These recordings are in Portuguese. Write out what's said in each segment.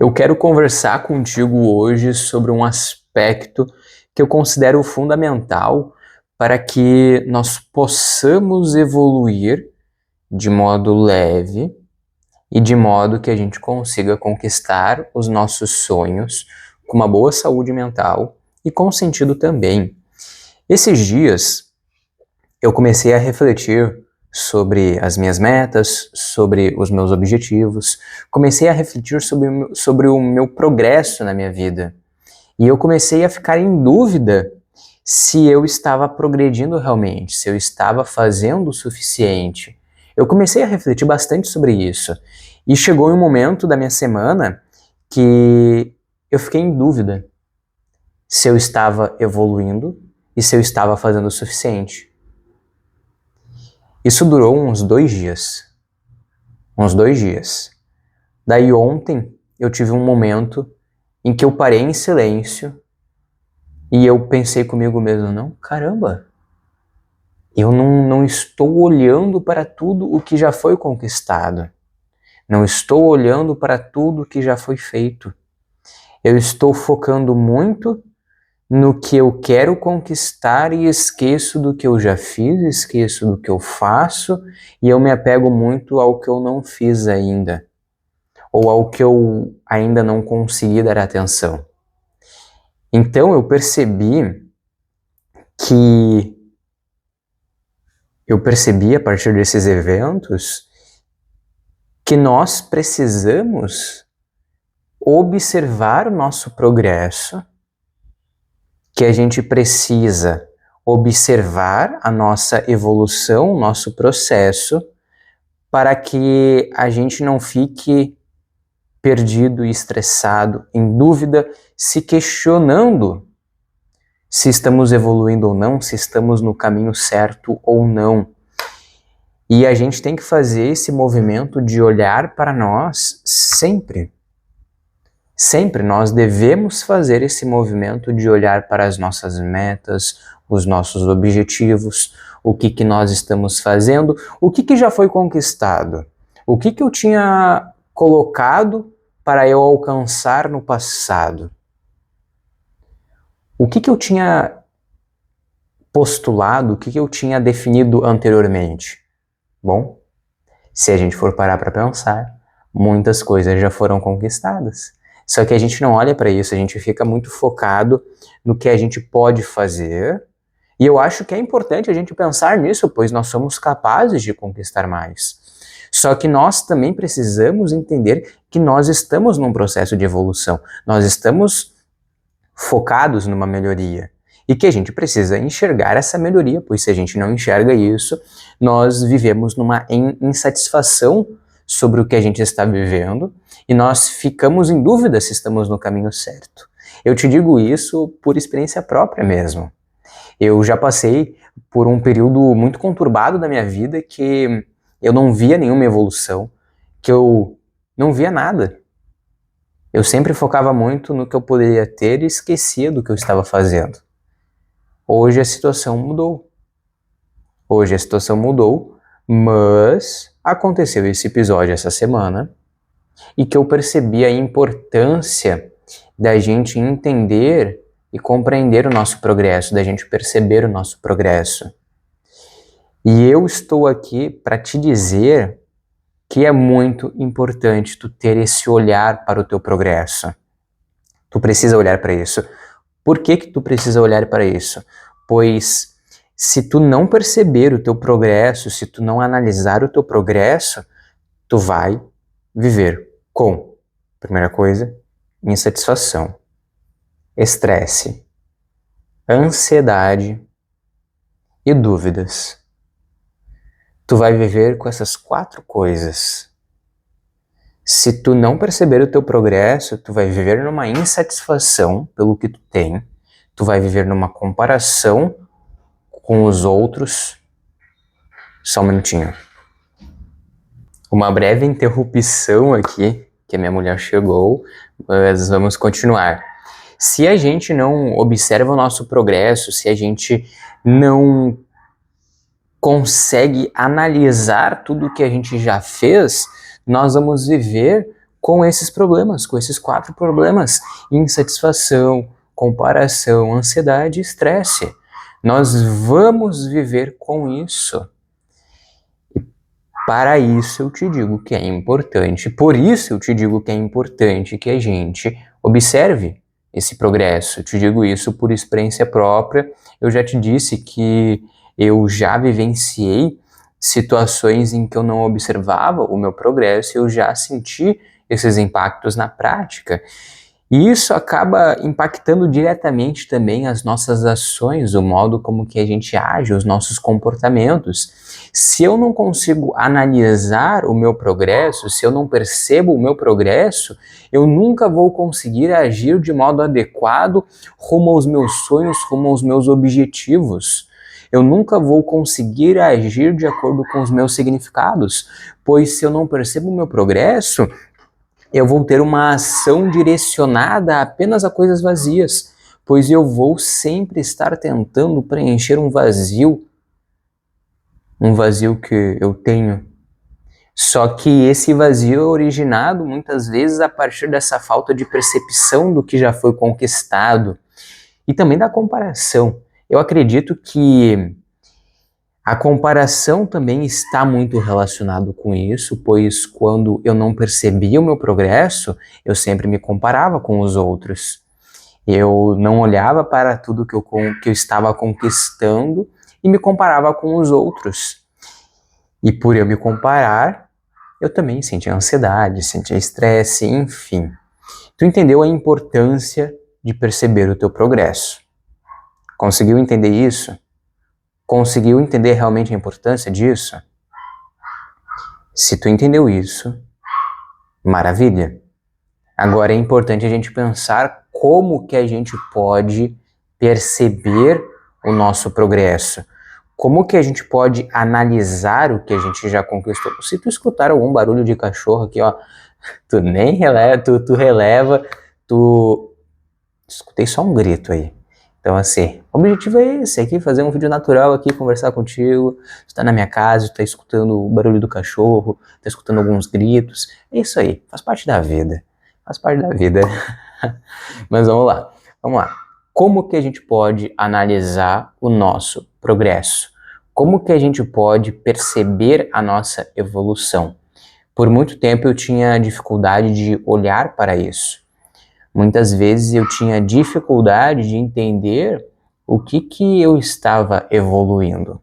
Eu quero conversar contigo hoje sobre um aspecto que eu considero fundamental para que nós possamos evoluir de modo leve e de modo que a gente consiga conquistar os nossos sonhos com uma boa saúde mental e com sentido também. Esses dias eu comecei a refletir sobre as minhas metas, sobre os meus objetivos, comecei a refletir sobre o meu progresso na minha vida. E eu comecei a ficar em dúvida se eu estava progredindo realmente, se eu estava fazendo o suficiente. Eu comecei a refletir bastante sobre isso. E chegou um momento da minha semana que eu fiquei em dúvida se eu estava evoluindo e se eu estava fazendo o suficiente. Isso durou uns 2 dias. Daí ontem eu tive um momento em que eu parei em silêncio e eu pensei comigo mesmo, não, caramba, eu não estou olhando para tudo o que já foi conquistado. Não estou olhando para tudo o que já foi feito. Eu estou focando muito no que eu quero conquistar e esqueço do que eu já fiz, esqueço do que eu faço e eu me apego muito ao que eu não fiz ainda, ou ao que eu ainda não consegui dar atenção. Então eu percebi a partir desses eventos que nós precisamos observar o nosso progresso, que a gente precisa observar a nossa evolução, o nosso processo, para que a gente não fique perdido e estressado, em dúvida, se questionando se estamos evoluindo ou não, se estamos no caminho certo ou não. E a gente tem que fazer esse movimento de olhar para nós sempre. Sempre nós devemos fazer esse movimento de olhar para as nossas metas, os nossos objetivos, o que nós estamos fazendo, o que já foi conquistado, o que eu tinha colocado para eu alcançar no passado, o que eu tinha postulado, o que eu tinha definido anteriormente. Bom, se a gente for parar para pensar, muitas coisas já foram conquistadas. Só que a gente não olha para isso, a gente fica muito focado no que a gente pode fazer. E eu acho que é importante a gente pensar nisso, pois nós somos capazes de conquistar mais. Só que nós também precisamos entender que nós estamos num processo de evolução. Nós estamos focados numa melhoria. E que a gente precisa enxergar essa melhoria, pois se a gente não enxerga isso, nós vivemos numa insatisfação sobre o que a gente está vivendo e nós ficamos em dúvida se estamos no caminho certo. Eu te digo isso por experiência própria mesmo. Eu já passei por um período muito conturbado da minha vida que eu não via nenhuma evolução, que eu não via nada. Eu sempre focava muito no que eu poderia ter e esquecia do que eu estava fazendo. Hoje a situação mudou. Mas aconteceu esse episódio essa semana e que eu percebi a importância da gente entender e compreender o nosso progresso, da gente perceber o nosso progresso. E eu estou aqui para te dizer que é muito importante tu ter esse olhar para o teu progresso. Tu precisa olhar para isso. Por que tu precisa olhar para isso? Pois se tu não perceber o teu progresso, se tu não analisar o teu progresso, tu vai viver com, primeira coisa, insatisfação, estresse, ansiedade e dúvidas. Tu vai viver com essas 4 coisas. Se tu não perceber o teu progresso, tu vai viver numa insatisfação pelo que tu tem, tu vai viver numa comparação com os outros. Só um minutinho. Uma breve interrupção aqui, que a minha mulher chegou, mas vamos continuar. Se a gente não observa o nosso progresso, se a gente não consegue analisar tudo que a gente já fez, nós vamos viver com esses problemas, com esses 4 problemas: insatisfação, comparação, ansiedade e estresse. Nós vamos viver com isso. E para isso eu te digo que é importante, por isso eu te digo que é importante que a gente observe esse progresso. Eu te digo isso por experiência própria. Eu já te disse que eu já vivenciei situações em que eu não observava o meu progresso, eu já senti esses impactos na prática. E isso acaba impactando diretamente também as nossas ações, o modo como que a gente age, os nossos comportamentos. Se eu não consigo analisar o meu progresso, se eu não percebo o meu progresso, eu nunca vou conseguir agir de modo adequado rumo aos meus sonhos, rumo aos meus objetivos. Eu nunca vou conseguir agir de acordo com os meus significados, pois se eu não percebo o meu progresso, eu vou ter uma ação direcionada apenas a coisas vazias, pois eu vou sempre estar tentando preencher um vazio que eu tenho. Só que esse vazio é originado muitas vezes a partir dessa falta de percepção do que já foi conquistado e também da comparação. Eu acredito que a comparação também está muito relacionado com isso, pois quando eu não percebia o meu progresso, eu sempre me comparava com os outros. Eu não olhava para tudo que eu estava conquistando e me comparava com os outros. E por eu me comparar, eu também sentia ansiedade, sentia estresse, enfim. Tu entendeu a importância de perceber o teu progresso? Conseguiu entender isso? Conseguiu entender realmente a importância disso? Se tu entendeu isso, maravilha. Agora é importante a gente pensar como que a gente pode perceber o nosso progresso. Como que a gente pode analisar o que a gente já conquistou? Se tu escutar algum barulho de cachorro aqui, ó, tu nem releva, tu releva, Escutei só um grito aí. Então, assim, o objetivo é esse aqui, fazer um vídeo natural aqui, conversar contigo. Tu tá na minha casa, tu tá escutando o barulho do cachorro, tá escutando alguns gritos. É isso aí, faz parte da vida. Faz parte da vida. Mas vamos lá. Como que a gente pode analisar o nosso progresso? Como que a gente pode perceber a nossa evolução? Por muito tempo eu tinha dificuldade de olhar para isso. Muitas vezes eu tinha dificuldade de entender o que eu estava evoluindo.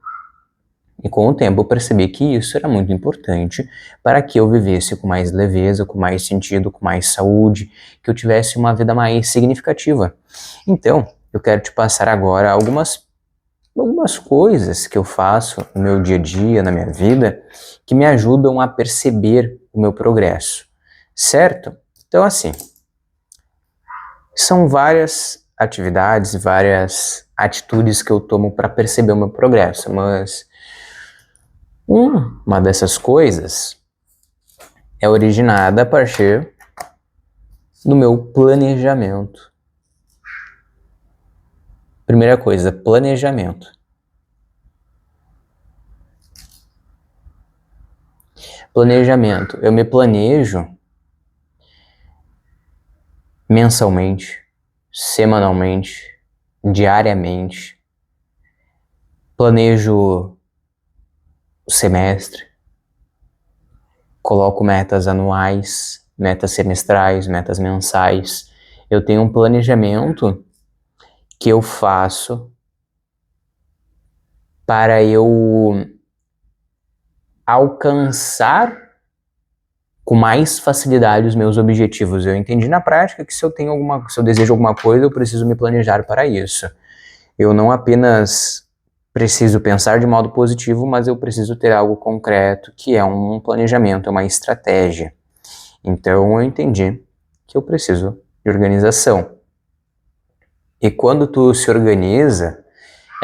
E com o tempo eu percebi que isso era muito importante para que eu vivesse com mais leveza, com mais sentido, com mais saúde, que eu tivesse uma vida mais significativa. Então, eu quero te passar agora algumas coisas que eu faço no meu dia a dia, na minha vida, que me ajudam a perceber o meu progresso, certo? Então, assim, são várias atividades, várias atitudes que eu tomo para perceber o meu progresso, mas uma dessas coisas é originada a partir do meu planejamento. Primeira coisa, planejamento. Planejamento. Eu me planejo mensalmente, semanalmente, diariamente. Planejo o semestre. Coloco metas anuais, metas semestrais, metas mensais. Eu tenho um planejamento que eu faço para eu alcançar com mais facilidade os meus objetivos. Eu entendi na prática que se eu desejo alguma coisa, eu preciso me planejar para isso. Eu não apenas preciso pensar de modo positivo, mas eu preciso ter algo concreto, que é um planejamento, é uma estratégia. Então eu entendi que eu preciso de organização. E quando tu se organiza,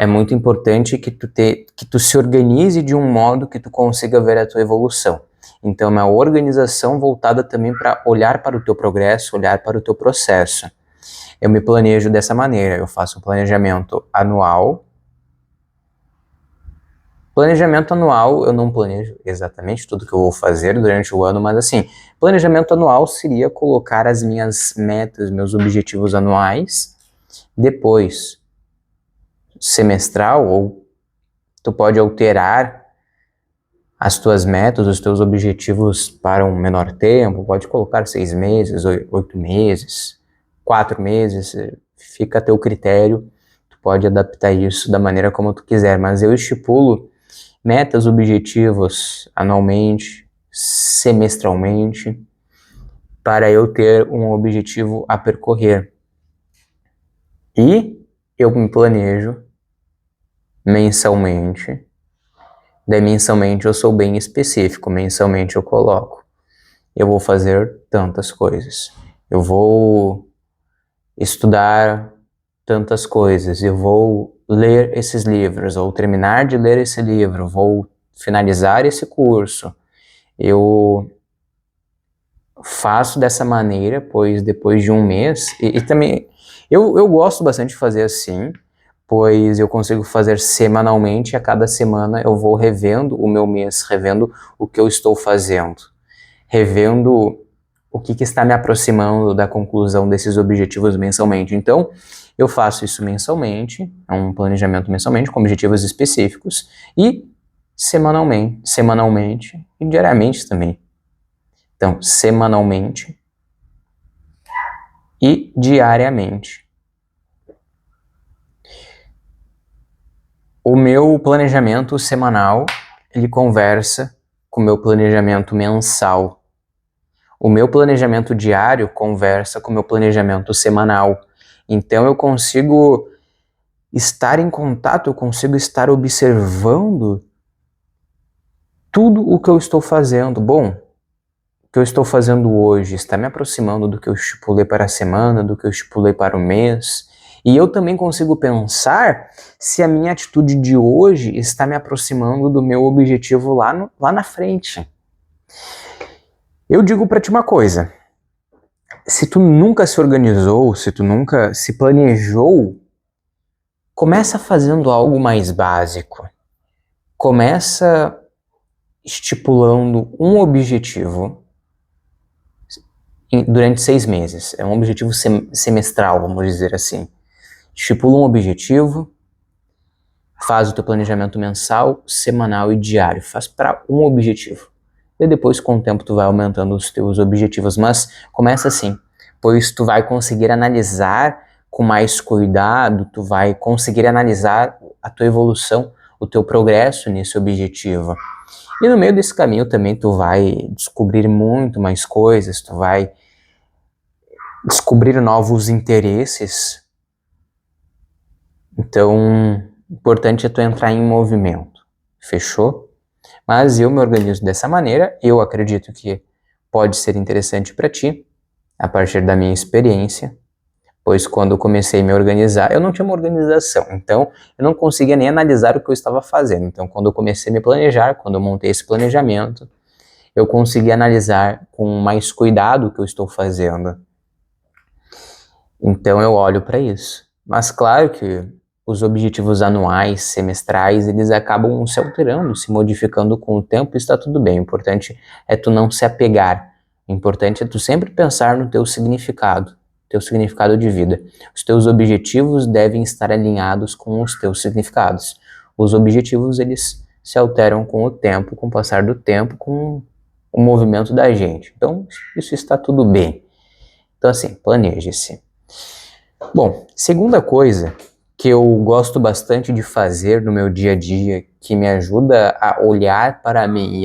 é muito importante que tu se organize de um modo que tu consiga ver a tua evolução. Então, é uma organização voltada também para olhar para o teu progresso, olhar para o teu processo. Eu me planejo dessa maneira, eu faço um planejamento anual, Planejamento anual, eu não planejo exatamente tudo que eu vou fazer durante o ano, mas assim, planejamento anual seria colocar as minhas metas, meus objetivos anuais, depois semestral, ou tu pode alterar as tuas metas, os teus objetivos para um menor tempo, pode colocar 6 meses, 8 meses, 4 meses, fica a teu critério, tu pode adaptar isso da maneira como tu quiser, mas eu estipulo metas, objetivos anualmente, semestralmente, para eu ter um objetivo a percorrer. E eu me planejo mensalmente. Daí mensalmente eu sou bem específico, mensalmente eu coloco. Eu vou fazer tantas coisas. Eu vou estudar tantas coisas. Eu vou ler esses livros, ou terminar de ler esse livro, vou finalizar esse curso. Eu faço dessa maneira, pois depois de um mês, e também eu gosto bastante de fazer assim, pois eu consigo fazer semanalmente, a cada semana eu vou revendo o meu mês, revendo o que eu estou fazendo, revendo o que está me aproximando da conclusão desses objetivos mensalmente. Então, eu faço isso mensalmente, é um planejamento mensalmente, com objetivos específicos, e semanalmente e diariamente também. Então, semanalmente e diariamente. O meu planejamento semanal, ele conversa com o meu planejamento mensal. O meu planejamento diário conversa com o meu planejamento semanal. Então eu consigo estar em contato, eu consigo estar observando tudo o que eu estou fazendo. Bom, o que eu estou fazendo hoje está me aproximando do que eu estipulei para a semana, do que eu estipulei para o mês. E eu também consigo pensar se a minha atitude de hoje está me aproximando do meu objetivo lá na frente. Eu digo para ti uma coisa, se tu nunca se organizou, se tu nunca se planejou, começa fazendo algo mais básico. Começa estipulando um objetivo durante 6 meses. É um objetivo semestral, vamos dizer assim. Estipula um objetivo, faz o teu planejamento mensal, semanal e diário. Faz para um objetivo. E depois, com o tempo, tu vai aumentando os teus objetivos. Mas começa assim, pois tu vai conseguir analisar com mais cuidado, tu vai conseguir analisar a tua evolução, o teu progresso nesse objetivo. E no meio desse caminho também tu vai descobrir muito mais coisas, tu vai descobrir novos interesses. Então, o importante é tu entrar em movimento. Fechou? Mas eu me organizo dessa maneira, eu acredito que pode ser interessante para ti, a partir da minha experiência, pois quando eu comecei a me organizar, eu não tinha uma organização, então eu não conseguia nem analisar o que eu estava fazendo. Então, quando eu comecei a me planejar, quando eu montei esse planejamento, eu consegui analisar com mais cuidado o que eu estou fazendo. Então, eu olho para isso. Mas claro que os objetivos anuais, semestrais, eles acabam se alterando, se modificando com o tempo, e está tudo bem. O importante é tu não se apegar. O importante é tu sempre pensar no teu significado de vida. Os teus objetivos devem estar alinhados com os teus significados. Os objetivos, eles se alteram com o tempo, com o passar do tempo, com o movimento da gente. Então, isso está tudo bem. Então, assim, planeje-se. Bom, segunda coisa que eu gosto bastante de fazer no meu dia a dia, que me ajuda a olhar para mim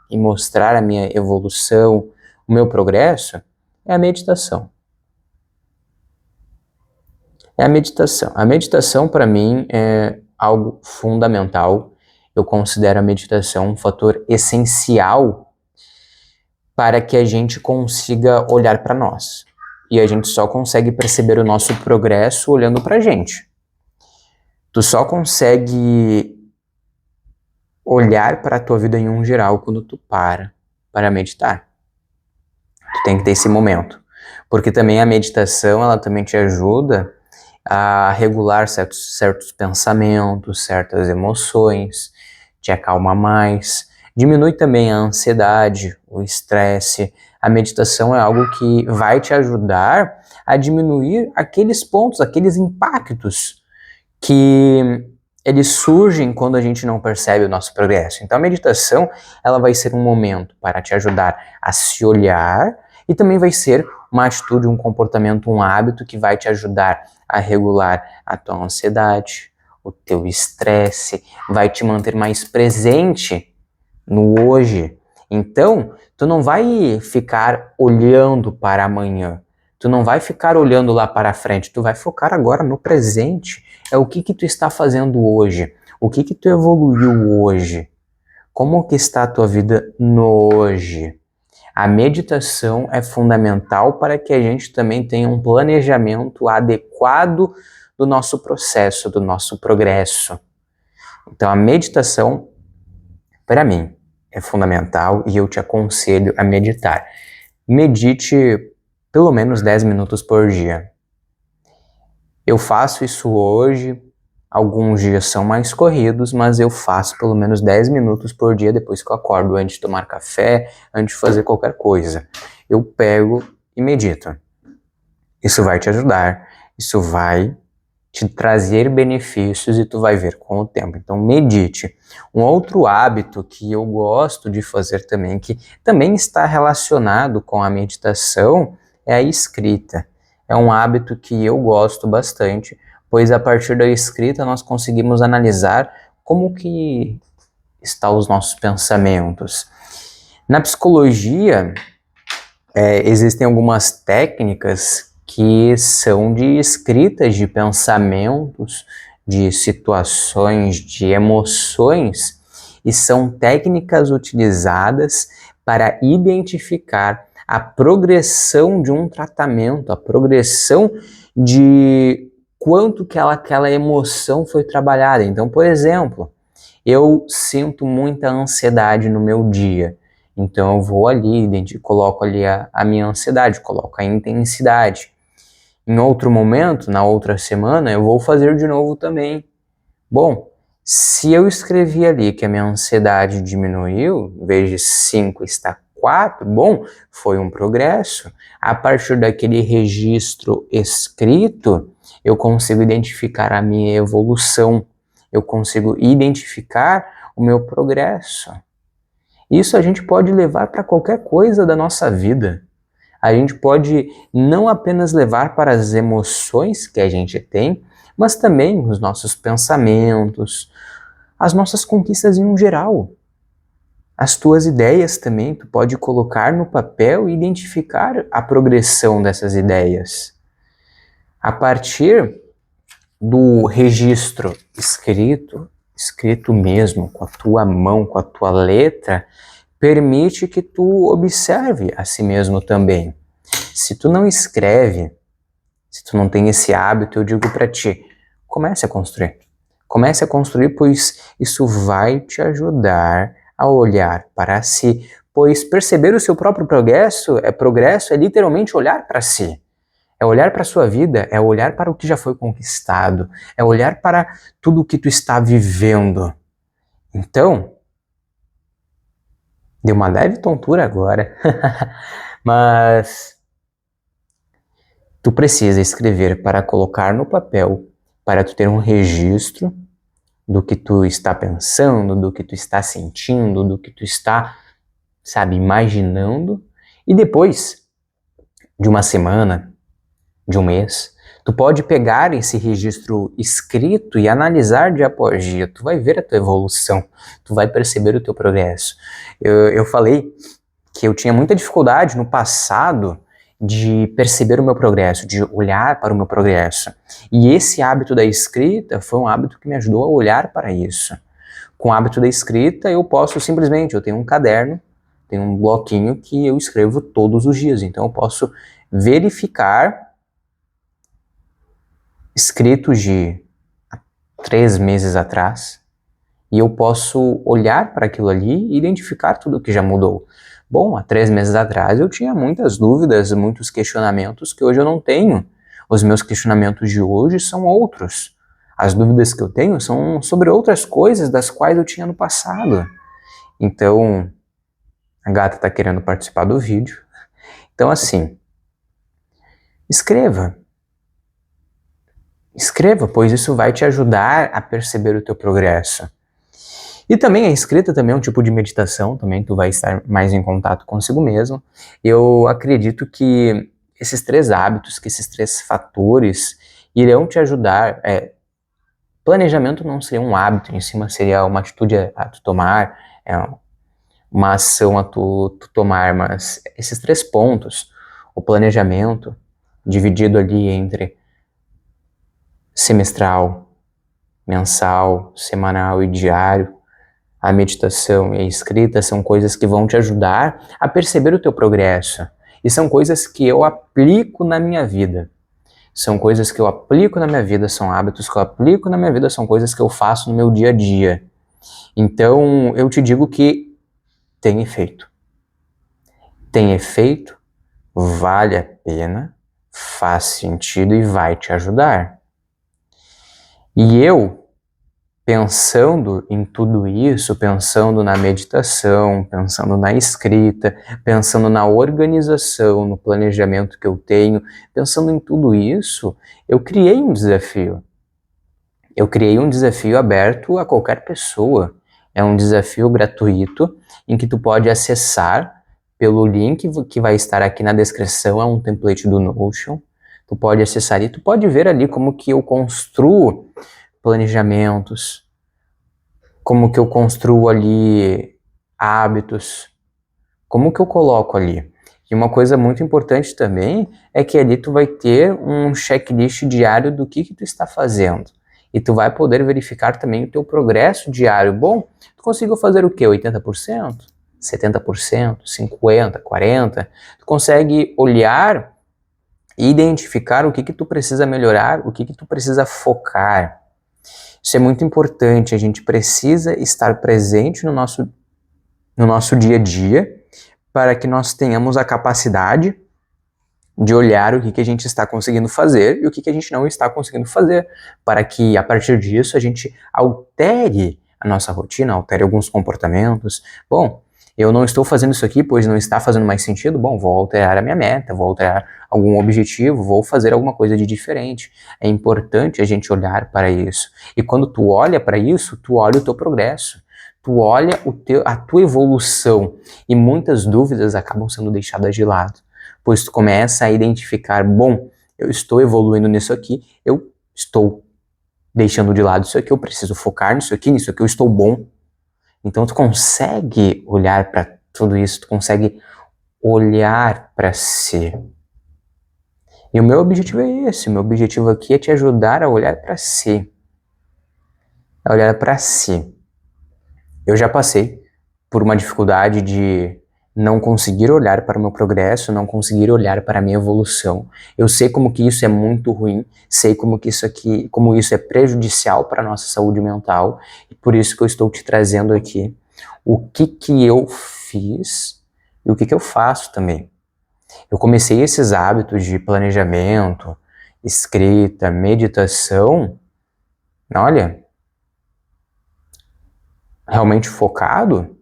e mostrar a minha evolução, o meu progresso, é a meditação. É a meditação. A meditação, para mim, é algo fundamental. Eu considero a meditação um fator essencial para que a gente consiga olhar para nós. E a gente só consegue perceber o nosso progresso olhando para a gente. Tu só consegue olhar para a tua vida em um geral quando tu para meditar. Tu tem que ter esse momento. Porque também a meditação, ela também te ajuda a regular certos pensamentos, certas emoções. te acalma mais, diminui também a ansiedade, o estresse. A meditação é algo que vai te ajudar a diminuir aqueles pontos, aqueles impactos que eles surgem quando a gente não percebe o nosso progresso. Então a meditação, ela vai ser um momento para te ajudar a se olhar e também vai ser uma atitude, um comportamento, um hábito que vai te ajudar a regular a tua ansiedade, o teu estresse, vai te manter mais presente no hoje. Então, tu não vai ficar olhando para amanhã, tu não vai ficar olhando lá para frente, tu vai focar agora no presente. É o que tu está fazendo hoje, o que tu evoluiu hoje, como que está a tua vida no hoje. A meditação é fundamental para que a gente também tenha um planejamento adequado do nosso processo, do nosso progresso. Então a meditação, para mim, é fundamental e eu te aconselho a meditar. Medite pelo menos 10 minutos por dia. Eu faço isso hoje, alguns dias são mais corridos, mas eu faço pelo menos 10 minutos por dia depois que eu acordo, antes de tomar café, antes de fazer qualquer coisa. Eu pego e medito. Isso vai te ajudar, isso vai te trazer benefícios e tu vai ver com o tempo. Então medite. Um outro hábito que eu gosto de fazer também, que também está relacionado com a meditação, é a escrita. É um hábito que eu gosto bastante, pois a partir da escrita nós conseguimos analisar como que estão os nossos pensamentos. Na psicologia, existem algumas técnicas que são de escritas de pensamentos, de situações, de emoções, e são técnicas utilizadas para identificar a progressão de um tratamento, a progressão de quanto que aquela emoção foi trabalhada. Então, por exemplo, eu sinto muita ansiedade no meu dia. Então eu vou ali, coloco ali a minha ansiedade, coloco a intensidade. Em outro momento, na outra semana, eu vou fazer de novo também. Bom, se eu escrevi ali que a minha ansiedade diminuiu, em vez de 5 está 4, bom, foi um progresso. A partir daquele registro escrito, eu consigo identificar a minha evolução, eu consigo identificar o meu progresso. Isso a gente pode levar para qualquer coisa da nossa vida. A gente pode não apenas levar para as emoções que a gente tem, mas também os nossos pensamentos, as nossas conquistas em um geral. As tuas ideias também, tu pode colocar no papel e identificar a progressão dessas ideias. A partir do registro escrito mesmo, com a tua mão, com a tua letra, permite que tu observe a si mesmo também. Se tu não escreve, se tu não tem esse hábito, eu digo para ti, comece a construir. Comece a construir, pois isso vai te ajudar a olhar para si, pois perceber o seu próprio progresso é literalmente olhar para si. É olhar para a sua vida, é olhar para o que já foi conquistado, é olhar para tudo o que tu está vivendo. Então, deu uma leve tontura agora, mas tu precisa escrever para colocar no papel, para tu ter um registro do que tu está pensando, do que tu está sentindo, do que tu está, imaginando, e depois de uma semana, de um mês, tu pode pegar esse registro escrito e analisar dia após dia. Tu vai ver a tua evolução, tu vai perceber o teu progresso. Eu falei que eu tinha muita dificuldade no passado de perceber o meu progresso, de olhar para o meu progresso. E esse hábito da escrita foi um hábito que me ajudou a olhar para isso. Com o hábito da escrita, eu posso simplesmente, eu tenho um caderno, tenho um bloquinho que eu escrevo todos os dias. Então eu posso verificar escritos de 3 meses atrás, e eu posso olhar para aquilo ali e identificar tudo que já mudou. Bom, há 3 meses atrás eu tinha muitas dúvidas, muitos questionamentos que hoje eu não tenho. Os meus questionamentos de hoje são outros. As dúvidas que eu tenho são sobre outras coisas das quais eu tinha no passado. Então, a gata está querendo participar do vídeo. Então, assim, escreva. Escreva, pois isso vai te ajudar a perceber o teu progresso. E também a escrita também é um tipo de meditação, também tu vai estar mais em contato consigo mesmo. Eu acredito que esses 3 hábitos, que esses 3 fatores irão te ajudar. Planejamento não seria um hábito em si, mas seria uma atitude a tu tomar, uma ação a tu tomar, mas esses 3 pontos, o planejamento, dividido ali entre semestral, mensal, semanal e diário, a meditação e a escrita são coisas que vão te ajudar a perceber o teu progresso. E são coisas que eu aplico na minha vida. São coisas que eu aplico na minha vida, são hábitos que eu aplico na minha vida, são coisas que eu faço no meu dia a dia. Então, eu te digo que tem efeito. Tem efeito, vale a pena, faz sentido e vai te ajudar. E eu, pensando em tudo isso, pensando na meditação, pensando na escrita, pensando na organização, no planejamento que eu tenho, pensando em tudo isso, eu criei um desafio. Eu criei um desafio aberto a qualquer pessoa. É um desafio gratuito em que tu pode acessar pelo link que vai estar aqui na descrição, é um template do Notion. Tu pode acessar e tu pode ver ali como que eu construo planejamentos, como que eu construo ali hábitos, como que eu coloco ali. E uma coisa muito importante também é que ali tu vai ter um checklist diário do que tu está fazendo. E tu vai poder verificar também o teu progresso diário. Bom, tu conseguiu fazer o quê? 80%? 70%? 50%? 40%? Tu consegue olhar e identificar o que tu precisa melhorar, o que tu precisa focar. Isso é muito importante, a gente precisa estar presente no nosso dia a dia para que nós tenhamos a capacidade de olhar o que a gente está conseguindo fazer e o que a gente não está conseguindo fazer, para que a partir disso a gente altere a nossa rotina, altere alguns comportamentos. Bom, eu não estou fazendo isso aqui, pois não está fazendo mais sentido. Bom, vou alterar a minha meta, vou alterar algum objetivo, vou fazer alguma coisa de diferente. É importante a gente olhar para isso. E quando tu olha para isso, tu olha o teu progresso. Tu olha a tua evolução. E muitas dúvidas acabam sendo deixadas de lado. Pois tu começa a identificar, bom, eu estou evoluindo nisso aqui, eu estou deixando de lado isso aqui, eu preciso focar nisso aqui eu estou bom. Então tu consegue olhar para tudo isso, tu consegue olhar para si. E o meu objetivo é esse, o meu objetivo aqui é te ajudar a olhar para si. A olhar para si. Eu já passei por uma dificuldade de não conseguir olhar para o meu progresso, não conseguir olhar para a minha evolução. Eu sei como que isso é muito ruim, sei como isso é prejudicial para a nossa saúde mental, e por isso que eu estou te trazendo aqui o que eu fiz e o que eu faço também. Eu comecei esses hábitos de planejamento, escrita, meditação, olha, realmente focado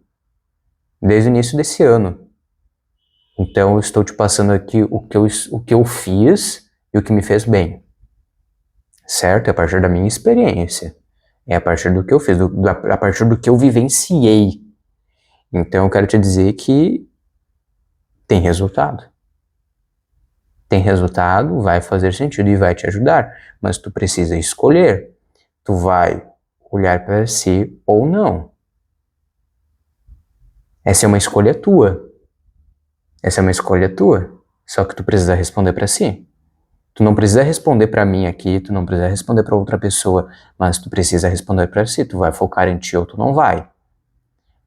desde o início desse ano. Então eu estou te passando aqui o que eu fiz e o que me fez bem. Certo? É a partir da minha experiência. É a partir do que eu fiz, a partir do que eu vivenciei. Então eu quero te dizer que tem resultado. Tem resultado, vai fazer sentido e vai te ajudar. Mas tu precisa escolher. Tu vai olhar para si ou não. Essa é uma escolha tua. Essa é uma escolha tua. Só que tu precisa responder para si. Tu não precisa responder para mim aqui, tu não precisa responder para outra pessoa, mas tu precisa responder para si. Tu vai focar em ti ou tu não vai.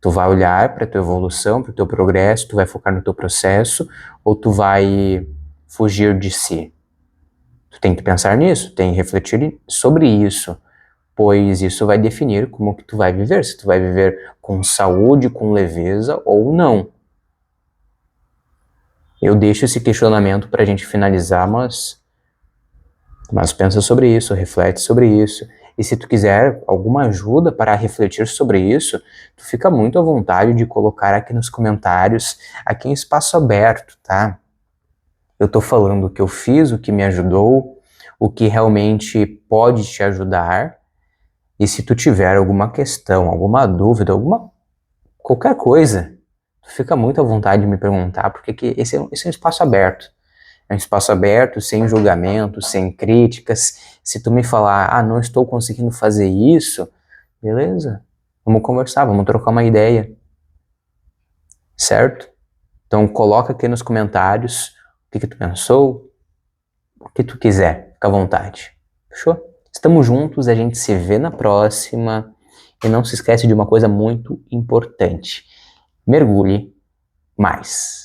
Tu vai olhar para tua evolução, para o teu progresso, tu vai focar no teu processo ou tu vai fugir de si. Tu tem que pensar nisso, tem que refletir sobre isso, pois isso vai definir como que tu vai viver, se tu vai viver com saúde, com leveza ou não. Eu deixo esse questionamento para a gente finalizar, mas pensa sobre isso, reflete sobre isso. E se tu quiser alguma ajuda para refletir sobre isso, tu fica muito à vontade de colocar aqui nos comentários, aqui em espaço aberto, tá? Eu tô falando o que eu fiz, o que me ajudou, o que realmente pode te ajudar. E se tu tiver alguma questão, alguma dúvida, qualquer coisa, tu fica muito à vontade de me perguntar, porque esse é um espaço aberto. É um espaço aberto, sem julgamento, sem críticas. Se tu me falar, não estou conseguindo fazer isso, beleza, vamos conversar, vamos trocar uma ideia, certo? Então coloca aqui nos comentários o que tu pensou, o que tu quiser, fica à vontade, fechou? Estamos juntos, a gente se vê na próxima, e não se esquece de uma coisa muito importante, mergulhe mais.